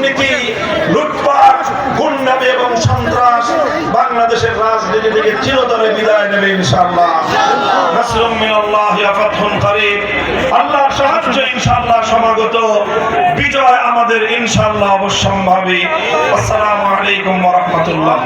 দুর্নীতি, লুটপাট, গুন্ডামি এবং সন্ত্রাস বাংলাদেশের রাজনীতি থেকে চিরতরে বিদায় নেবে ইনশাআল্লাহ। নাসরুম মিনাল্লাহি ওয়া ফাতহুন করিব। আল্লাহর সাহায্য ইনশাআল্লাহ সমাগত, বিজয় আমাদের ইনশাআল্লাহ অবশ্যম্ভাবী। আসসালামু আলাইকুম ওয়া রাহমাতুল্লাহ।